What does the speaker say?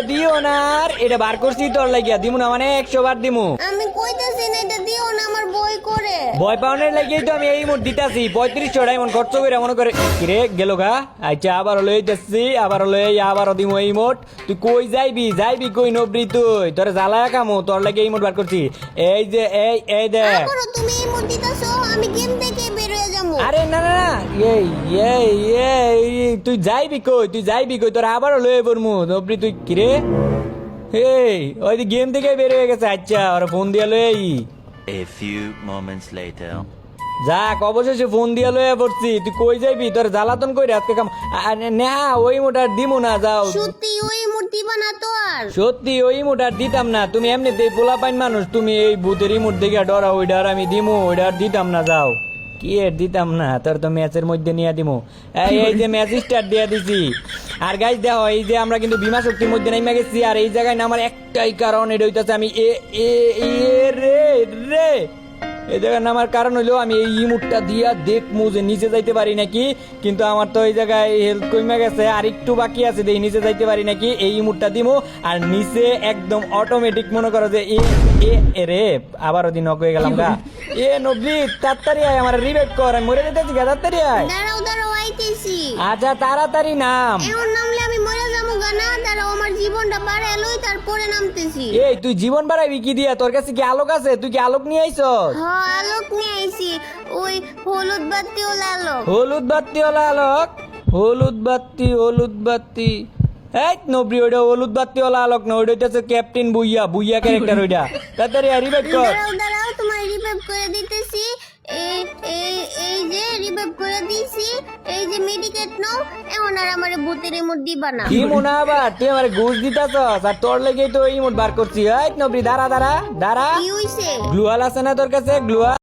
দিও না আর এটা বার করছি তোর লাগিয়া দিমু না মানে 100 বার দিমু। আমি কইতাছি না এটা দিও না আমার বই করে। ভয় পাওয়ানোর লাগিয়েই তো আমি এই মোট দিতাছি 3500 ডায়মন্ড খরচ করে মনে করে কিরে গেল গা। আচ্ছা আবার লই যাচ্ছি আবার লই আবারও দিমু এই মোট। তুই কই যাইবি কই নবরি তুই তোর জ্বালায়া কামো তোর লাগে এই মোট বার করছি। এই যে এই দেখ করো তুমি এই মুড দিতাছো আমি গেম থেকে বের হয়ে যাবো। আরে না না না তুই যাইবি কই তোর আবারও লয়ে পড়মু নবরি তুই কিরে। এই ওই গেম থেকে বের হয়ে গেছে। আচ্ছা ওরা ফোন দিয়া লই A few moments later. যাক অবশেষে ফোন দিয়া লইয়া পড়ছি। তুই কই যাইবি তোর জ্বালাতন কইরা আজকে কাম না ওই মোটার দিমু না যাও। সত্যি ওই মুড দিবা না তো আর? সত্যি ওই মোটার দিতাম না তুমি এমনিতেই পোলা পাইন মানুষ তুমি এই ভূতের ইমোট দেখে ডরা ওইটার আমি দিমু ওইটার দিতাম না যাও। কি এর দিতাম না তোর তো ম্যাচের মধ্যে নিয়ে দিমু। এই যে ম্যাচ স্টার্ট দিয়া দিছি। আর গাইজ দেখো এই যে আমরা কিন্তু বিমা শক্তির মধ্যে নাইমা গেছি আর এই জায়গায় নামার একটাই কারণ এটা হইতাছে আমি রে এই জায়গায় নামার কারণ হইলো আমি এই ইমুটটা দিয়া দেখমু যে নিচে যাইতে পারি নাকি। কিন্তু আমার তো এই জায়গায় হেলথ কমে গেছে আর একটু বাকি আছে যে নিচে যাইতে পারি নাকি। এই ইমুটটা দিমু আর নিচে একদম অটোমেটিক মনে করো যে রে আবারও দিন নক হয়ে গেলাম গা। নবজি তাড়াতাড়ি আয় আমার রিভাইভ কর আমি মরে যেতেছি গা তাড়াতাড়ি আয়। দাঁড়াও আইতেছি। আচ্ছা তাড়াতাড়ি নাম। এখন নামলে আমি মরে যাবো গানা। দাঁড়াও আমার জীবনটা বাড়ালোই তারপরে নামতেছি। এই তুই জীবন বাড়াইবি কি দিয়া তোর কাছে কি আলোক আছে তুই কি আলোক নিয়ে আইছস? হ্যাঁ আলোক নিয়ে আইছি ওই হলুদ বাতি ওলা আলোক। হলুদ বাতি ওলা আলোক হলুদ বাতি এই নবরি ওইটা হলুদ বাতি ওলা আলোক না ওইটা হচ্ছে ক্যাপ্টেন বুইয়া ক্যারেক্টার ওইটা। তাড়াতাড়ি রিভাইভ কর। দাঁড়াও তোমার রিভাইভ করে দিতেছি। এই যে রিভাইভ করে দিছি। এই যে মেডিকেট নাও। এখন আর আমারে ভূতের ইমোট দিবা না। কি মনে আবার তুই আমারে ঘুষ দিতাছস আর তোর লাগেই তো ইমোট বার করছি। এই নবরি দাঁড়া কি হইছে? গ্লুয়াল আছে না তোর কাছে গ্লুয়াল?